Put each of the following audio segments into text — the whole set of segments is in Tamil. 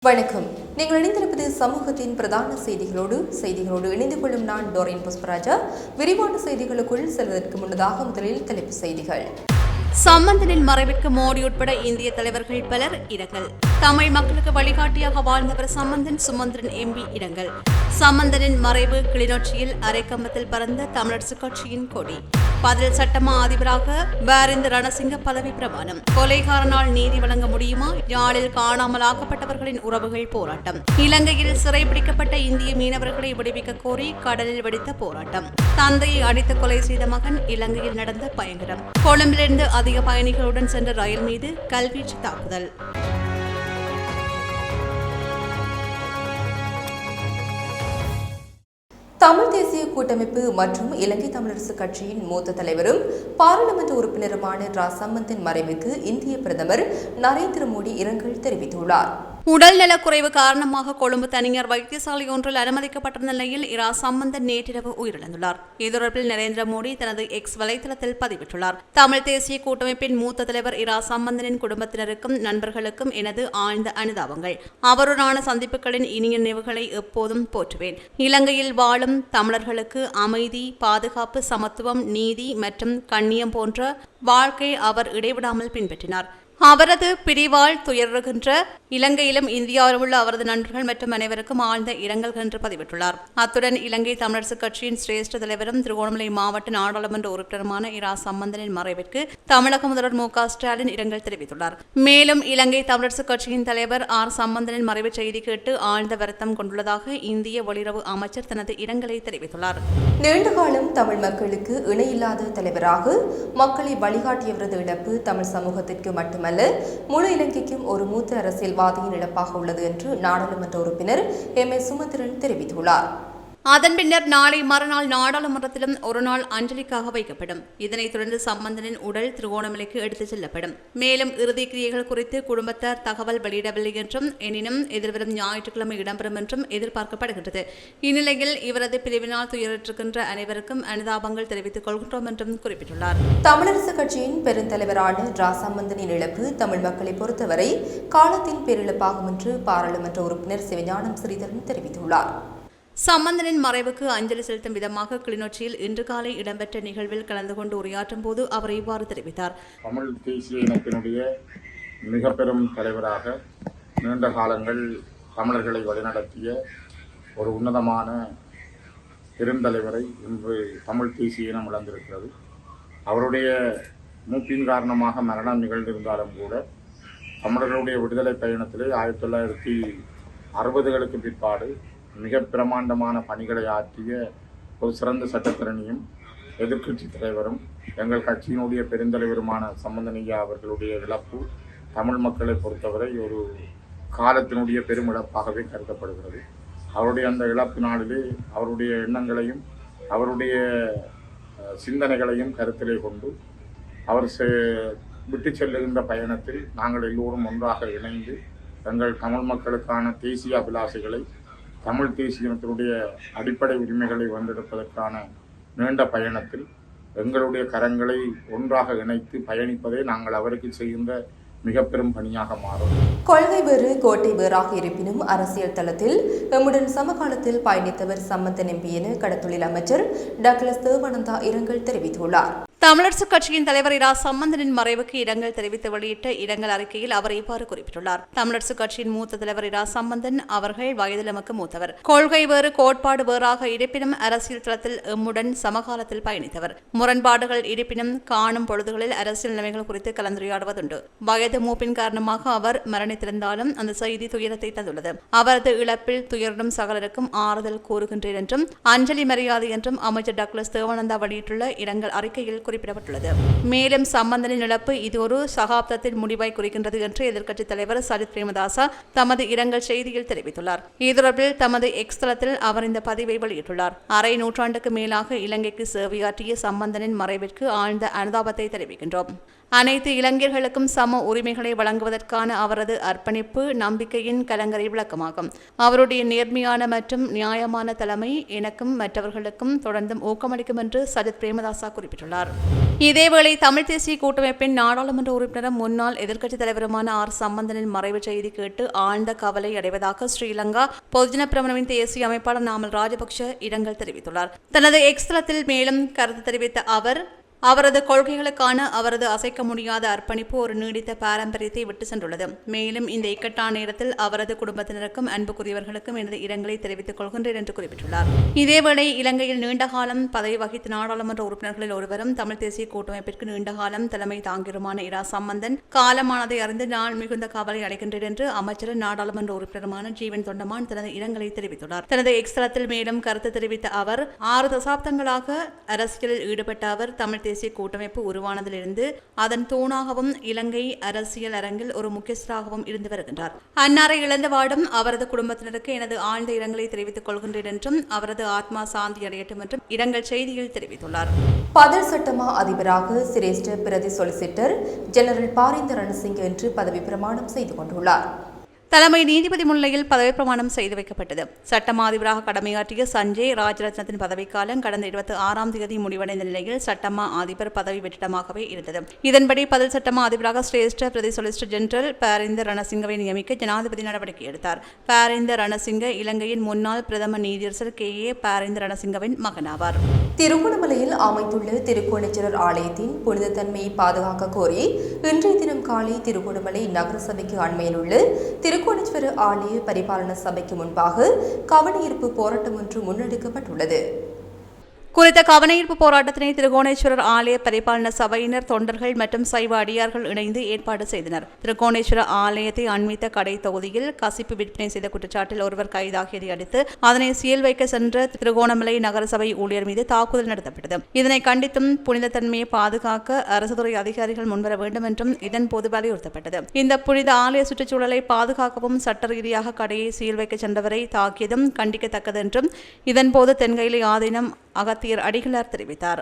வணக்கம். நீங்கள் இணைந்திருப்பது சமூகத்தின் பிரதான செய்திகளோடு இணைந்து கொள்ளும் நான் டோரின் புஷ்பராஜா. விரிவான செய்திகளுக்குள் செல்வதற்கு முன்னதாக முதலில் தலைப்புச் செய்திகள். சம்பந்தனின் மறைவிற்கு மோடி உட்பட இந்திய தலைவர்கள் பலர் இரங்கல். தமிழ் மக்களுக்கு வழிகாட்டியாக வாழ்ந்தவர் சம்பந்தன். சுமந்திரன் எம்பி இரங்கல். சம்பந்தனின் மறைவு கிளிநொச்சியில் அரைக்கம்பத்தில் பறந்த தமிழரசுக் கட்சியின் கொடி. பதில் சட்டமா அதிபராக பாரிந்த ரணசிங்க பதவி பிரமாணம். கொலைகாரனால் நீதி வழங்க முடியுமா? யாழில் காணாமலாக்கப்பட்டவர்களின் உறவுகள் போராட்டம். இலங்கையில் சிறைபிடிக்கப்பட்ட இந்திய மீனவர்களை விடுவிக்க கோரி கடலில் வெடித்த போராட்டம். தந்தையை அடித்து கொலை செய்த மகன். இலங்கையில் நடந்த பயங்கரம். கொழும்பிலிருந்து அதிக பயணிகளுடன் சென்ற ரயில் மீது கல்வீச்சு தாக்குதல். தமிழ் தேசிய கூட்டமைப்பு மற்றும் இலங்கை தமிழரசு கட்சியின் மூத்த தலைவரும் பாராளுமன்ற உறுப்பினருமான ரா சம்பந்தின் மறைவுக்கு இந்திய பிரதமர் நரேந்திர மோடி இரங்கல் தெரிவித்துள்ளார். உடல்நலக்குறைவு காரணமாக கொழும்பு தனியார் வைத்தியசாலை ஒன்றில் அனுமதிக்கப்பட்டிருந்த நிலையில் இரா சம்பந்தன் நேற்றிரவு உயிரிழந்துள்ளார். இது தொடர்பில் நரேந்திர மோடி தனது எக்ஸ் வலைதளத்தில் பதிவிட்டுள்ளார். தமிழ் தேசிய கூட்டமைப்பின் மூத்த தலைவர் இரா சம்பந்தனின் குடும்பத்தினருக்கும் நண்பர்களுக்கும் எனது ஆழ்ந்த அனுதாபங்கள். அவருடனான சந்திப்புகளின் இனிய நினைவுகளை எப்போதும் போற்றுவேன். இலங்கையில் வாழும் தமிழர்களுக்கு அமைதி, பாதுகாப்பு, சமத்துவம், நீதி மற்றும் கண்ணியம் போன்ற வாழ்க்கை அவர் இடைவிடாமல் பின்பற்றினார். அவரது பிரிவால் துயருகின்ற இலங்கையிலும் இந்தியாவிலும் உள்ள அவரது நண்பர்கள் மற்றும் அனைவருக்கும் ஆழ்ந்த இரங்கல்கள் என்று பதிவிட்டுள்ளார். அத்துடன் இலங்கை தமிழரசுக் கட்சியின் சிரேஷ்ட தலைவரும் திருகோணமலை மாவட்ட நாடாளுமன்ற உறுப்பினருமான இரா சம்பந்தனின் மறைவிற்கு தமிழக முதல்வர் மு.க. ஸ்டாலின் இரங்கல் தெரிவித்துள்ளார். மேலும் இலங்கை தமிழரசுக் கட்சியின் தலைவர் ஆர் சம்பந்தனின் மறைவு செய்தி கேட்டு ஆழ்ந்த வருத்தம் கொண்டுள்ளதாக இந்திய வெளியுறவு அமைச்சர் தனது இரங்கலை தெரிவித்துள்ளார். நீண்டகாலம் தமிழ் மக்களுக்கு இணையில்லாத தலைவராக மக்களை வழிகாட்டியவரது இழப்பு தமிழ் சமூகத்திற்கு மட்டுமல்ல முழு இலங்கைக்கும் ஒரு மூத்த அரசியல்வாதியின் இழப்பாக உள்ளது என்று நாடாளுமன்ற உறுப்பினர் எம்.ஏ. சுமந்திரன் தெரிவித்துள்ளார். அதன் பின்னர் நாளை மறுநாள் நாடாளுமன்றத்திலும் ஒரு நாள் அஞ்சலிக்காக வைக்கப்படும். இதனைத் தொடர்ந்து சம்பந்தனின் உடல் திருகோணமலைக்கு எடுத்துச் செல்லப்படும். மேலும் இறுதி கிரியைகள் குறித்து குடும்பத்தார் தகவல் வெளியிடவில்லை என்றும் எனினும் எதிர்வரும் ஞாயிற்றுக்கிழமை இடம்பெறும் என்றும் எதிர்பார்க்கப்படுகின்றது. இந்நிலையில் இவரது பிரிவினால் துயருற்றிருக்கின்ற அனைவருக்கும் அனுதாபங்கள் தெரிவித்துக் கொள்கின்றோம் என்றும் குறிப்பிட்டுள்ளார். தமிழரசு கட்சியின் பெருந்தலைவரான ரா சம்பந்தனின் இழப்பு தமிழ் மக்களை பொறுத்தவரை காலத்தின் பேரிழப்பாகும் என்று பாராளுமன்ற உறுப்பினர் சிவஞானம் ஸ்ரீதரன் தெரிவித்துள்ளார். சம்பந்தனின் மறைவுக்கு அஞ்சலி செலுத்தும் விதமாக கிளிநொச்சியில் இன்று காலை இடம்பெற்ற நிகழ்வில் கலந்து கொண்டு உரையாற்றும் போது அவர் இவ்வாறு தெரிவித்தார். தமிழ் தேசிய இனத்தினுடைய மிக பெரும் தலைவராக நீண்ட காலங்கள் தமிழர்களை வழிநடத்திய ஒரு உன்னதமான பெருந்தலைவரை இன்று தமிழ் தேசிய இனம் இழந்திருக்கிறது. அவருடைய மூப்பின் காரணமாக மரணம் நிகழ்ந்திருந்தாலும் கூட தமிழர்களுடைய விடுதலை பயணத்திலே 1960களுக்கு பிற்பாடு மிக பிரமாண்டமான பணிகளை ஆற்றிய ஒரு சிறந்த சட்டத்திறனியும் எதிர்க்கட்சி தலைவரும் எங்கள் கட்சியினுடைய பெருந்தலைவருமான சம்பந்தனையா அவர்களுடைய இழப்பு தமிழ் மக்களை பொறுத்தவரை ஒரு காலத்தினுடைய பெரும் இழப்பாகவே கருதப்படுகிறது. அவருடைய அந்த இழப்பு நாளிலே அவருடைய எண்ணங்களையும் அவருடைய சிந்தனைகளையும் கருத்திலே கொண்டு அவர் விட்டு செல்லுகின்ற பயணத்தில் நாங்கள் எல்லோரும் ஒன்றாக இணைந்து எங்கள் தமிழ் மக்களுக்கான தேசிய அபிலாஷைகளை தமிழ் தேசியத்தினுடைய அடிப்படை உரிமைகளை வென்றெடுப்பதற்கான நீண்ட பயணத்தில் எங்களுடைய கரங்களை ஒன்றாக இணைத்து பயணிப்பதே நாங்கள் அவருக்கு செய்கின்ற மிக பெரும் பணியாக மாறும். கொள்கை வேறு கோட்டை வேறாக இருப்பினும் அரசியல் தளத்தில் எம்முடன் சமகாலத்தில் பயணித்தவர் சம்பந்தன் எம்பி என கடத்தொழில் அமைச்சர் டக்ளஸ் தேவானந்தா இரங்கல் தெரிவித்துள்ளார். தமிழரசுக் கட்சியின் தலைவர் இரா சம்பந்தனின் மறைவுக்கு இரங்கல் தெரிவித்து வெளியிட்ட இரங்கல் அறிக்கையில் அவர் இவ்வாறு குறிப்பிட்டுள்ளார். தமிழரசுக் கட்சியின் மூத்த தலைவர் இரா சம்பந்தன் அவர்கள் வயதில் நமக்கு மூத்தவர். கொள்கை வேறு கோட்பாடு வேறாக இருப்பினும் அரசியல் தளத்தில் எம்முடன் சமகாலத்தில் பயணித்தவர். முரண்பாடுகள் இருப்பினும் காணும் பொழுதுகளில் அரசியல் நிலைமைகள் குறித்து கலந்துரையாடுவதுண்டு. வயது மூப்பின் காரணமாக அவர் மரணித்திருந்தாலும் அந்த செய்தி துயரத்தை தந்துள்ளது. அவரது இழப்பில் துயரும் சகலருக்கும் ஆறுதல் கூறுகின்றேன் என்றும் அஞ்சலி மரியாதை என்றும் அமைச்சர் டக்ளஸ் தேவானந்தா வெளியிட்டுள்ள இரங்கல் அறிக்கையில் குறிப்பிடப்பட்டுள்ளது. மேலும் சம்பந்தனின் இழப்பு இது ஒரு சகாப்தத்தின் முடிவாய் குறிக்கின்றது என்று எதிர்க்கட்சித் தலைவர் சஜித் பிரேமதாசா தமது இரங்கல் செய்தியில் தெரிவித்துள்ளார். இது தொடர்பில் தமது எக்ஸ் தளத்தில் அவர் இந்த பதிவை வெளியிட்டுள்ளார். அரை நூற்றாண்டுக்கு மேலாக இலங்கைக்கு சேவையாற்றிய சம்பந்தனின் மறைவிற்கு ஆழ்ந்த அனுதாபத்தை தெரிவிக்கின்றோம். அனைத்து இளைஞர்களுக்கும் சம உரிமைகளை வழங்குவதற்கான அவரது அர்ப்பணிப்பு நம்பிக்கையின் கலங்கரை விளக்கமாகும். அவருடைய நேர்மையான மற்றும் நியாயமான தலைமை எனக்கும் மற்றவர்களுக்கும் தொடர்ந்தும் ஊக்கமளிக்கும் என்று சஜித் பிரேமதாசா குறிப்பிட்டுள்ளார். இதேவேளை தமிழ் தேசிய கூட்டமைப்பின் நாடாளுமன்ற உறுப்பினரும் முன்னாள் எதிர்க்கட்சித் தலைவருமான ஆர் சம்பந்தனின் மறைவு செய்தி கேட்டு ஆழ்ந்த கவலை அடைவதாக ஸ்ரீலங்கா பொதுஜன பிரமுனவின் தேசிய அமைப்பாளர் நாமல் ராஜபக்ஷ இரங்கல் தெரிவித்துள்ளார். தனது எக்ஸ் தளத்தில் மேலும் கருத்து தெரிவித்த அவர், அவரது கொள்கைகளுக்கான அவரது அசைக்க முடியாத அர்ப்பணிப்பு ஒரு நீடித்த பாரம்பரியத்தை விட்டு சென்றுள்ளது. மேலும் இந்த இக்கட்டான நேரத்தில் அவரது குடும்பத்தினருக்கும் அன்புக்குரியவர்களுக்கும் எனது இரங்கலை தெரிவித்துக் கொள்கின்றேன் என்று குறிப்பிட்டுள்ளார். இதேவேளை இலங்கையில் நீண்டகாலம் பதவி வகித்த நாடாளுமன்ற உறுப்பினர்களில் ஒருவரும் தமிழ் தேசிய கூட்டமைப்பிற்கு நீண்டகாலம் தலைமை தாங்கியுமான இரா சம்பந்தன் காலமானதை அறிந்து நான் மிகுந்த கவலை அடைகின்றேன் என்று அமைச்சரும் நாடாளுமன்ற உறுப்பினருமான ஜீவன் தொண்டமான் தனது இரங்கலை தெரிவித்துள்ளார். தனது எக்ஸ் தளத்தில் மேலும் கருத்து தெரிவித்த அவர், 6 தசாப்தங்களாக அரசியலில் ஈடுபட்ட அவர் தமிழ் தேசிய கூட்டமைப்பு உருவானதிலிருந்து அதன் தூணாகவும் இலங்கை அரசியல் அரங்கில் ஒரு முக்கியஸ்தராகவும் இருந்து வருகின்றார். அன்னாரை இழந்து வாடும் அவரது குடும்பத்தினருக்கு எனது ஆழ்ந்த இரங்கலை தெரிவித்துக் கொள்கின்றேன் என்றும் அவரது ஆத்மா சாந்தி அடையட்டும் என்றும் இரங்கல் செய்தியில் தெரிவித்துள்ளார். பதில் சட்டமா அதிபராக சிரேஷ்ட பிரதி சொலிசிட்டர் ஜெனரல் பாரிந்த ரணசிங்க இன்று பதவி பிரமாணம் செய்து கொண்டுள்ளார். தலைமை நீதிபதி முன்னிலையில் பதவி பிரமாணம் செய்து வைக்கப்பட்டது. சட்டமா அதிபராக கடமையாற்றிய சஞ்சய் ராஜரத்னத்தின் பதவிக்காலம் கடந்த 26ஆம் தேதி முடிவடைந்த நிலையில் சட்டமா அதிபர் பதவி வெற்றிடமாகவே இருந்தது. இதன்படி பதில் சட்டமா அதிபராக சிரேஷ்ட பிரதி சொலிசிட்டர் ஜெனரல் பாரிந்த ரணசிங்கவை நியமிக்க ஜனாதிபதி நடவடிக்கை எடுத்தார். பாரிந்த ரணசிங்க இலங்கையின் முன்னாள் பிரதம நீதியரசர் KA பாரிந்த ரணசிங்கவின் மகனாவார். திருகோணமலையில் அமைந்துள்ள திருக்கோணேஸ்வரர் ஆலயத்தின் புனித தன்மையை பாதுகாக்க கோரி இன்றைய தினம் காலை திருகோணமலை நகரசபைக்கு அண்மையில் உள்ள திருக்கோணேஸ்வரர் ஆலய பரிபாலன சபைக்கு முன்பாக கவனஈர்ப்பு போராட்டம் ஒன்று முன்னெடுக்கப்பட்டுள்ளது. குறித்த கவனஈர்ப்பு போராட்டத்தினை திருக்கோணேஸ்வரர் ஆலய பரிபாலன சபையினர், தொண்டர்கள் மற்றும் சைவ அடியார்கள் இணைந்து ஏற்பாடு செய்தனர். திருக்கோணேஸ்வரர் ஆலயத்தை அண்மித்த கடை தொகுதியில் கசிப்பு விற்பனை செய்த குற்றச்சாட்டில் ஒருவர் கைதாகியதை அடுத்து அதனை சீல் வைக்க சென்ற திருகோணமலை நகரசபை ஊழியர் மீது தாக்குதல் நடத்தப்பட்டது. இதனை கண்டித்தும் புனித தன்மையை பாதுகாக்க அரசு துறை அதிகாரிகள் முன்வர வேண்டும் என்றும் இதன்போது வலியுறுத்தப்பட்டது. இந்த புனித ஆலய சுற்றுச்சூழலை பாதுகாக்கவும் சட்ட ரீதியாக கடையை சீல் வைக்க சென்றவரை தாக்கியதும் கண்டிக்கத்தக்கது என்றும் இதன்போது தென்கையிலை ஆதீனம் அகத்தியர் அடிகளார் தெரிவித்தார்.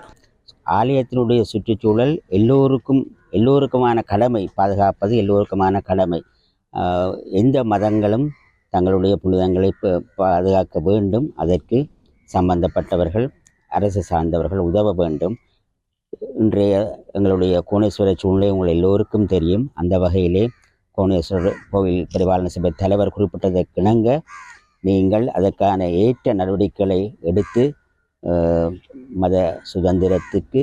ஆலயத்தினுடைய சுற்றுச்சூழல் எல்லோருக்குமான கடமை, பாதுகாப்பது எல்லோருக்குமான கடமை. எந்த மதங்களும் தங்களுடைய புனிதங்களை பாதுகாக்க வேண்டும். அதற்கு சம்பந்தப்பட்டவர்கள், அரசு சார்ந்தவர்கள் உதவ வேண்டும். இன்றைய எங்களுடைய கோணேஸ்வரர் சூழ்நிலை உங்கள் எல்லோருக்கும் தெரியும். அந்த வகையிலே கோணேஸ்வரர் கோவில் பரிபாலன சபை தலைவர் குறிப்பிட்டதற்கிணங்க நீங்கள் அதற்கான ஏற்ற நடவடிக்கைகளை எடுத்து மத சுதந்திரத்துக்கு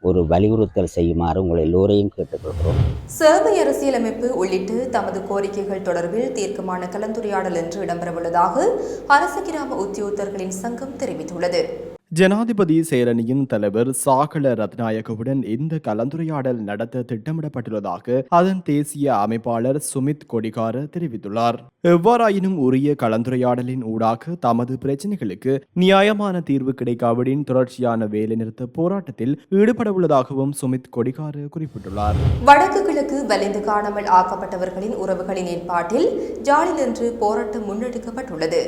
ஒரு வலியுறுத்தல் செய்யுமாறு உங்கள் எல்லோரையும் கேட்டுக்கொள்கிறோம். சேவை அரசியலமைப்பு உள்ளிட்ட தமது கோரிக்கைகள் தொடர்பில் தீர்க்கமான கலந்துரையாடல் என்று இடம்பெறவுள்ளதாக அரசு கிராம உத்தியோகத்தர்களின் சங்கம் தெரிவித்துள்ளது. ஜனாதிபதி செயலணியின் தலைவர் சாகல ரத்நாயகவுடன் இந்த கலந்துரையாடல் நடத்த திட்டமிடப்பட்டுள்ளதாக அதன் தேசிய அமைப்பாளர் சுமித் கொடிகார தெரிவித்துள்ளார். எவ்வாறாயினும் உரிய கலந்துரையாடலின் ஊடாக தமது பிரச்சினைகளுக்கு நியாயமான தீர்வு கிடைக்காவிடின் தொடர்ச்சியான வேலைநிறுத்த போராட்டத்தில் ஈடுபடவுள்ளதாகவும் சுமித் கொடிகார குறிப்பிட்டுள்ளார். வடக்கு கிழக்கு வலிந்து காணாமல் ஆக்கப்பட்டவர்களின் உறவுகளின் ஏற்பாட்டில் ஜாலில் இன்று போராட்டம் முன்னெடுக்கப்பட்டுள்ளது.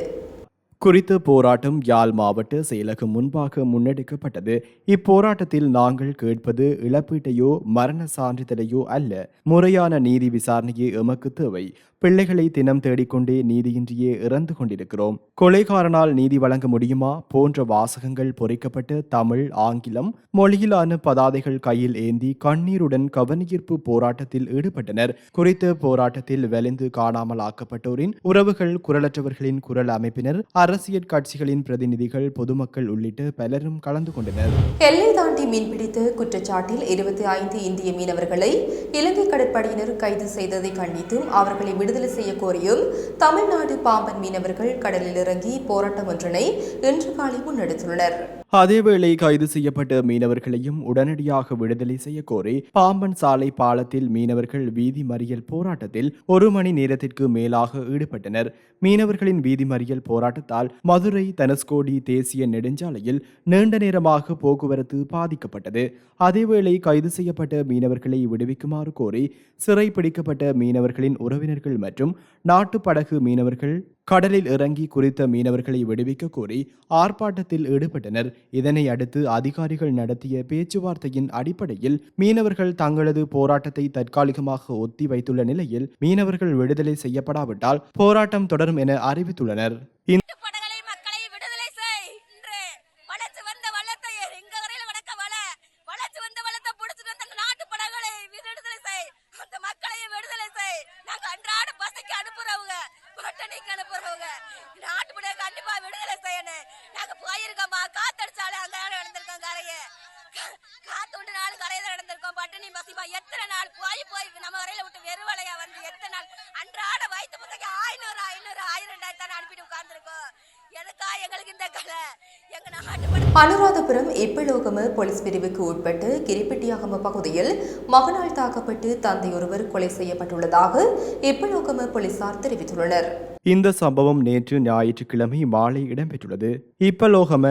குறித்த போராட்டம் யாழ் மாவட்ட செயலகம் முன்பாக முன்னெடுக்கப்பட்டது. இப்போராட்டத்தில் நாங்கள் கேட்பது இழப்பீட்டையோ மரண சான்றிதழையோ அல்ல, முறையான நீதி விசாரணையே எமக்கு தேவை. பிள்ளைகளை தினம் தேடிக்கொண்டே நீதியின்றியே இறந்து கொண்டிருக்கிறோம். கொலைகாரனால் நீதி வழங்க முடியுமா போன்ற வாசகங்கள் பொறிக்கப்பட்டு தமிழ், ஆங்கிலம் மொழியிலான பதாதைகள் கையில் ஏந்தி கண்ணீருடன் கவனஈர்ப்பு போராட்டத்தில் ஈடுபட்டனர். குறித்த போராட்டத்தில் வலிந்து காணாமல் ஆக்கப்பட்டோரின் உறவுகள், குரலற்றவர்களின் குரல் அமைப்பினர், அரசியல் கட்சிகளின் பிரதிநிதிகள், பொதுமக்கள் உள்ளிட்ட பலரும் கலந்து கொண்டனர். எல்லை தாண்டி மீன்பிடித்த குற்றச்சாட்டில் 25 இந்திய மீனவர்களை இலங்கை கடற்படையினர் கைது செய்ததை கண்டித்தும் அவர்களை விடுதலை செய்ய கோரியும் தமிழ்நாடு பாம்பன் மீனவர்கள் கடலில் இறங்கி போராட்டம் ஒன்றினை இன்று காலை முன்னெடுத்துள்ளனர். அதேவேளை கைது செய்யப்பட்ட மீனவர்களையும் உடனடியாக விடுதலை செய்ய கோரி பாம்பன் சாலை பாலத்தில் மீனவர்கள் வீதி மறியல் போராட்டத்தில் 1 மணி நேரத்திற்கு மேலாக ஈடுபட்டனர். மீனவர்களின் வீதி மறியல் போராட்டத்தால் மதுரை தனுஷ்கோடி தேசிய நெடுஞ்சாலையில் நீண்ட நேரமாக போக்குவரத்து பாதிக்கப்பட்டது. அதேவேளை கைது செய்யப்பட்ட மீனவர்களை விடுவிக்குமாறு கோரி சிறை பிடிக்கப்பட்ட மீனவர்களின் உறவினர்கள் மற்றும் நாட்டு படகு மீனவர்கள் கடலில் இறங்கி குறித்த மீனவர்களை விடுவிக்க கோரி ஆர்ப்பாட்டத்தில் ஈடுபட்டனர். இதனை அடுத்து அதிகாரிகள் நடத்திய பேச்சுவார்த்தையின் அடிப்படையில் மீனவர்கள் தங்களது போராட்டத்தை தற்காலிகமாக ஒத்தி வைத்துள்ள நிலையில் மீனவர்கள் விடுதலை செய்யப்படாவிட்டால் போராட்டம் தொடரும் என அறிவித்துள்ளனர். எத்தனை நாள் போய் நம்ம வரையில விட்டு வெறுவலையா வந்து எத்தனை நாள் அன்றாட வயிற்று புத்தக 500 1000 அனுப்பிட்டு உட்கார்ந்துருக்கோம். எதுக்கா எங்களுக்கு இந்த கலை எங்க நாட்டு. அனுராதபுரம் எப்பலோகம போலீஸ் பிரிவுக்கு உட்பட்டு கிரிப்பிட்டியாகம பகுதியில் மகனால் தாக்கப்பட்டு தந்தை ஒருவர் கொலை செய்யப்பட்டுள்ளதாக எப்பலோகம போலீசார் தெரிவித்துள்ளனர். இந்த சம்பவம் நேற்று ஞாயிற்றுக்கிழமை மாலை இடம்பெற்றுள்ளது. இப்பலோகம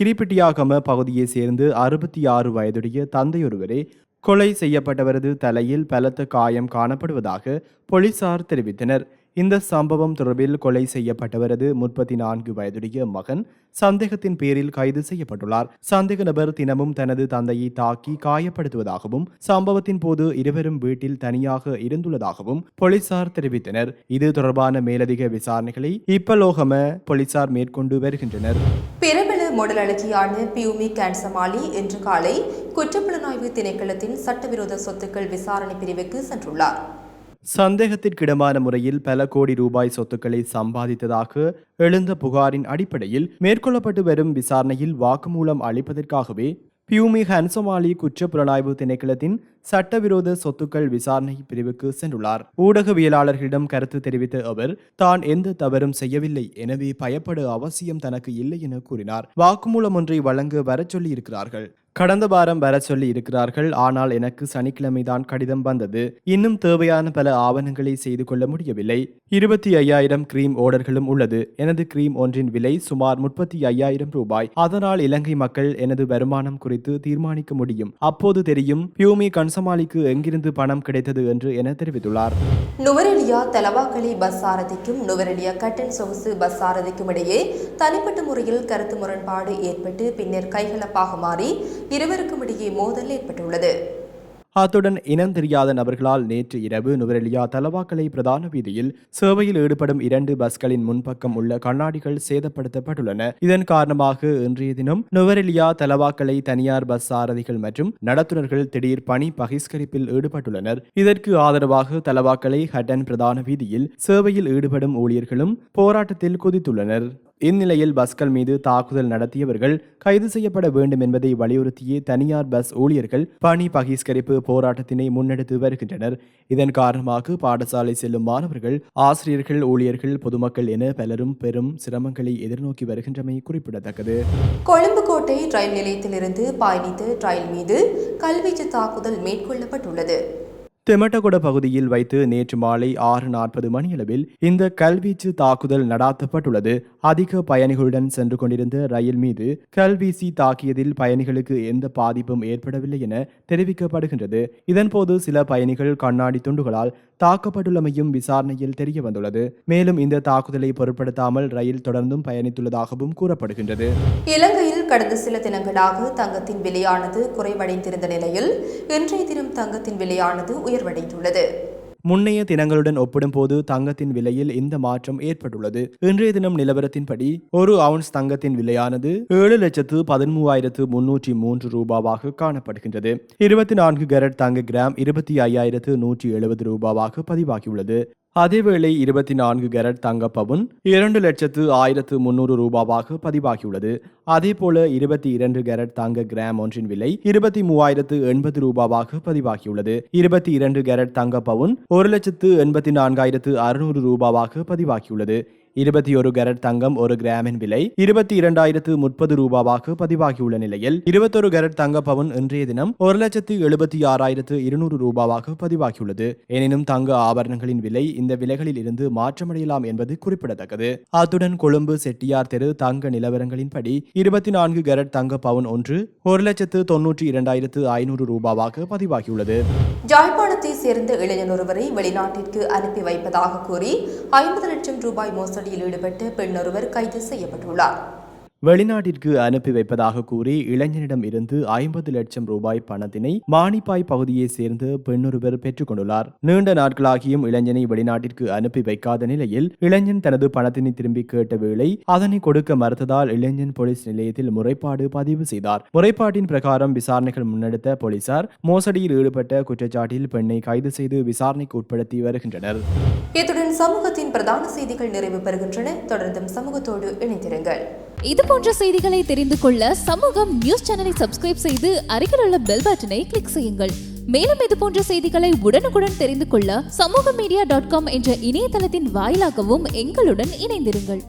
கிரிப்பிட்டியாகம பகுதியை சேர்ந்து 66 வயதுடைய தந்தையொருவரே கொலை செய்யப்பட்டவரது தலையில் பலத்த காயம் காணப்படுவதாக போலீசார் தெரிவித்தனர். இந்த சம்பவம் தொடர்பில் கொலை செய்யப்பட்டவரது 34 வயதுடைய மகன் சந்தேகத்தின் பேரில் கைது செய்யப்பட்டுள்ளார். சந்தேக நபர் தினமும் தனது தந்தையை தாக்கி காயப்படுத்துவதாகவும் சம்பவத்தின் போது இருவரும் வீட்டில் தனியாக இருந்துள்ளதாகவும் போலீசார் தெரிவித்தனர். இது தொடர்பான மேலதிக விசாரணைகளை இப்பலோகம போலீசார் மேற்கொண்டு வருகின்றனர். பிரபல மொடல் அழகியான பியூமி கேன்சமாலி இன்று காலை குற்றப்புலனாய்வு திணைக்களத்தின் சட்டவிரோத சொத்துக்கள் விசாரணை பிரிவுக்கு சென்றுள்ளார். சந்தேகத்திற்கிடமான முறையில் பல கோடி ரூபாய் சொத்துக்களை சம்பாதித்ததாக எழுந்த புகாரின் அடிப்படையில் மேற்கொள்ளப்பட்டு வரும் விசாரணையில் வாக்குமூலம் அளிப்பதற்காகவே பியூமி ஹன்சமாலி குற்றப்புலனாய்வு திணைக்களத்தின் சட்டவிரோத சொத்துக்கள் விசாரணை பிரிவுக்கு சென்றுள்ளார். ஊடகவியலாளர்களிடம் கருத்து தெரிவித்த அவர் தான் எந்த தவறும் செய்யவில்லை, எனவே பயப்பட அவசியம் தனக்கு இல்லை என கூறினார். வாக்குமூலம் ஒன்றை வழங்க வரச் சொல்லி இருக்கிறார்கள். கடந்த வாரம் வர சொல்லி இருக்கிறார்கள். ஆனால் எனக்கு சனிக்கிழமைதான் கடிதம் வந்தது. இன்னும் தேவையான பல ஆவணங்களை செய்து கொள்ள முடியவில்லை. 25,000 கிரீம் ஓர்டர்களும் உள்ளது. எனது கிரீம் ஒன்றின் விலை சுமார் 35,000 ரூபாய். அதனால் இலங்கை மக்கள் எனது வருமானம் குறித்து தீர்மானிக்க முடியும். அப்போது தெரியும் பியூமி கன்சமாலிக்கு எங்கிருந்து பணம் கிடைத்தது என்று என தெரிவித்துள்ளார். நுவரெலியா தலவாக்கலை பஸ் சாரதிக்கும் நுவரெலியா கட்டன் சொகுசு பஸ் சாரதிக்கும் இடையே தனிப்பட்ட முறையில் கருத்து முரண்பாடு ஏற்பட்டு பின்னர் கைகலப்பாக மாறி இருவருக்கும் இடையே மோதல் ஏற்பட்டுள்ளது. அத்துடன் இனம் தெரியாத நபர்களால் நேற்று இரவு நுவரெலியா தலவாக்கலை பிரதான வீதியில் சேவையில் ஈடுபடும் 2 பஸ்களின் முன்பக்கம் உள்ள கண்ணாடிகள் சேதப்படுத்தப்பட்டுள்ளன. இதன் காரணமாக இன்றைய தினம் நுவரெலியா தலவாக்கலை தனியார் பஸ் சாரதிகள் மற்றும் நடத்துனர்கள் திடீர் பணி பகிஷ்கரிப்பில் ஈடுபட்டுள்ளனர். இதற்கு ஆதரவாக தலவாக்கலை ஹட்டன் பிரதான வீதியில் சேவையில் ஈடுபடும் ஊழியர்களும் போராட்டத்தில் குதித்துள்ளனர். இந்நிலையில் பஸ்கள் மீது தாக்குதல் நடத்தியவர்கள் கைது செய்யப்பட வேண்டும் என்பதை வலியுறுத்திய தனியார் பஸ் ஊழியர்கள் பணி பகிஷ்கரிப்பு போராட்டத்தினை முன்னெடுத்து வருகின்றனர். இதன் காரணமாக பாடசாலை செல்லும் மாணவர்கள், ஆசிரியர்கள், ஊழியர்கள், பொதுமக்கள் என பலரும் பெரும் சிரமங்களை எதிர்நோக்கி வருகின்றமை குறிப்பிடத்தக்கது. கொழும்பு கோட்டை ரயில் நிலையத்திலிருந்து பயணித்த ரயில் மீது கல்வீச்சு தாக்குதல் மேற்கொள்ளப்பட்டுள்ளது. தெமட்டகொட பகுதியில் வைத்து நேற்று மாலை 6:40 மணியளவில் இந்த கல்வீச்சு தாக்குதல் நடாத்தப்பட்டுள்ளது. அதிக பயணிகளுடன் சென்று கொண்டிருந்த ரயில் மீது கல்வீசி தாக்கியதில் பயணிகளுக்கு எந்த பாதிப்பும் ஏற்படவில்லை என தெரிவிக்கப்படுகின்றது. இதன்போது சில பயணிகள் கண்ணாடி துண்டுகளால் தாக்கப்பட்டுள்ளமையும் விசாரணையில் தெரிய வந்துள்ளது. மேலும் இந்த தாக்குதலை பொருட்படுத்தாமல் ரயில் தொடர்ந்தும் பயணித்துள்ளதாகவும் கூறப்படுகின்றது. இலங்கையில் கடந்த சில தினங்களாக தங்கத்தின் விலையானது குறைவடைந்திருந்த நிலையில் இன்றைய தினம் தங்கத்தின் விலையானது உயர்வடைந்துள்ளது. முன்னைய தினங்களுடன் ஒப்பிடும்போது தங்கத்தின் விலையில் இந்த மாற்றம் ஏற்பட்டுள்ளது. இன்றைய தினம் நிலவரத்தின்படி 1 அவுன்ஸ் தங்கத்தின் விலையானது 7,13,303 ரூபாவாக காணப்படுகின்றது. 24 கேரட் தங்க கிராம் 25,170 ரூபாவாக பதிவாகியுள்ளது. அதேவேளை 24 கேரட் தங்க பவுன் 2,01,300 ரூபாவாக பதிவாகியுள்ளது. அதேபோல 22 கேரட் தங்க கிராம் ஒன்றின் விலை 23,080 ரூபாவாக பதிவாகியுள்ளது. 22 கேரட் தங்க பவுன் 1,84,600 ரூபாவாக பதிவாகியுள்ளது. 21 கேரட் தங்கம் 1 கிராமின் விலை 22,030 ரூபாவாக பதிவாகியுள்ள நிலையில் 21 கேரட் தங்க பவுன் இன்றைய தினம் 1,76,200 ரூபாவாக பதிவாகியுள்ளது. எனினும் தங்க ஆபரணங்களின் விலை இந்த விலைகளில் இருந்து மாற்றமடையலாம் என்பது குறிப்பிடத்தக்கது. அத்துடன் கொழும்பு செட்டியார் தெரு தங்க நிலவரங்களின்படி 24 கேரட் தங்க பவுன் ஒன்று 1,92,500 ரூபாவாக பதிவாகியுள்ளது. யாழ்ப்பாணத்தை சேர்ந்த இளைஞர் ஒருவரை வெளிநாட்டிற்கு அனுப்பி வைப்பதாக கூறி 50 லட்சம் ரூபாய் மோசடி மோசடியில் ஈடுபட்ட பெண்ணொருவர் கைது செய்யப்பட்டுள்ளார். வெளிநாட்டிற்கு அனுப்பி வைப்பதாக கூறி இளைஞனிடம் இருந்து 50 லட்சம் ரூபாய் பணத்தினை மானிப்பாய் பகுதியைச் சேர்ந்த பெண்ணொருவர் பெற்றுக் கொண்டுள்ளார். நீண்ட நாட்களாகியும் இளைஞனை வெளிநாட்டிற்கு அனுப்பி வைக்காத நிலையில் இளைஞன் தனது பணத்தினை திரும்பி கேட்ட வேளை அதனை கொடுக்க மறுத்ததால் இளைஞன் போலீஸ் நிலையத்தில் முறைப்பாடு பதிவு செய்தார். முறைப்பாட்டின் பிரகாரம் விசாரணைகள் முன்னெடுத்த போலீசார் மோசடியில் ஈடுபட்ட குற்றச்சாட்டில் பெண்ணை கைது செய்து விசாரணைக்கு உட்படுத்தி வருகின்றனர். இத்துடன் சமூகத்தின் பிரதான செய்திகள் நிறைவு பெறுகின்றன. தொடர்ந்தும் சமூகத்தோடு இணைந்திருங்கள். இது போன்ற செய்திகளை தெரிந்து கொள்ள சமூகம் நியூஸ் சேனலை சப்ஸ்கிரைப் செய்து அருகில் உள்ள பெல் பட்டனை கிளிக் செய்யுங்கள். மேலும் இது போன்ற செய்திகளை உடனுக்குடன் தெரிந்து கொள்ள சமூகமீடியா.com என்ற இணையதளத்தின் வாயிலாகவும் எங்களுடன் இணைந்திருங்கள்.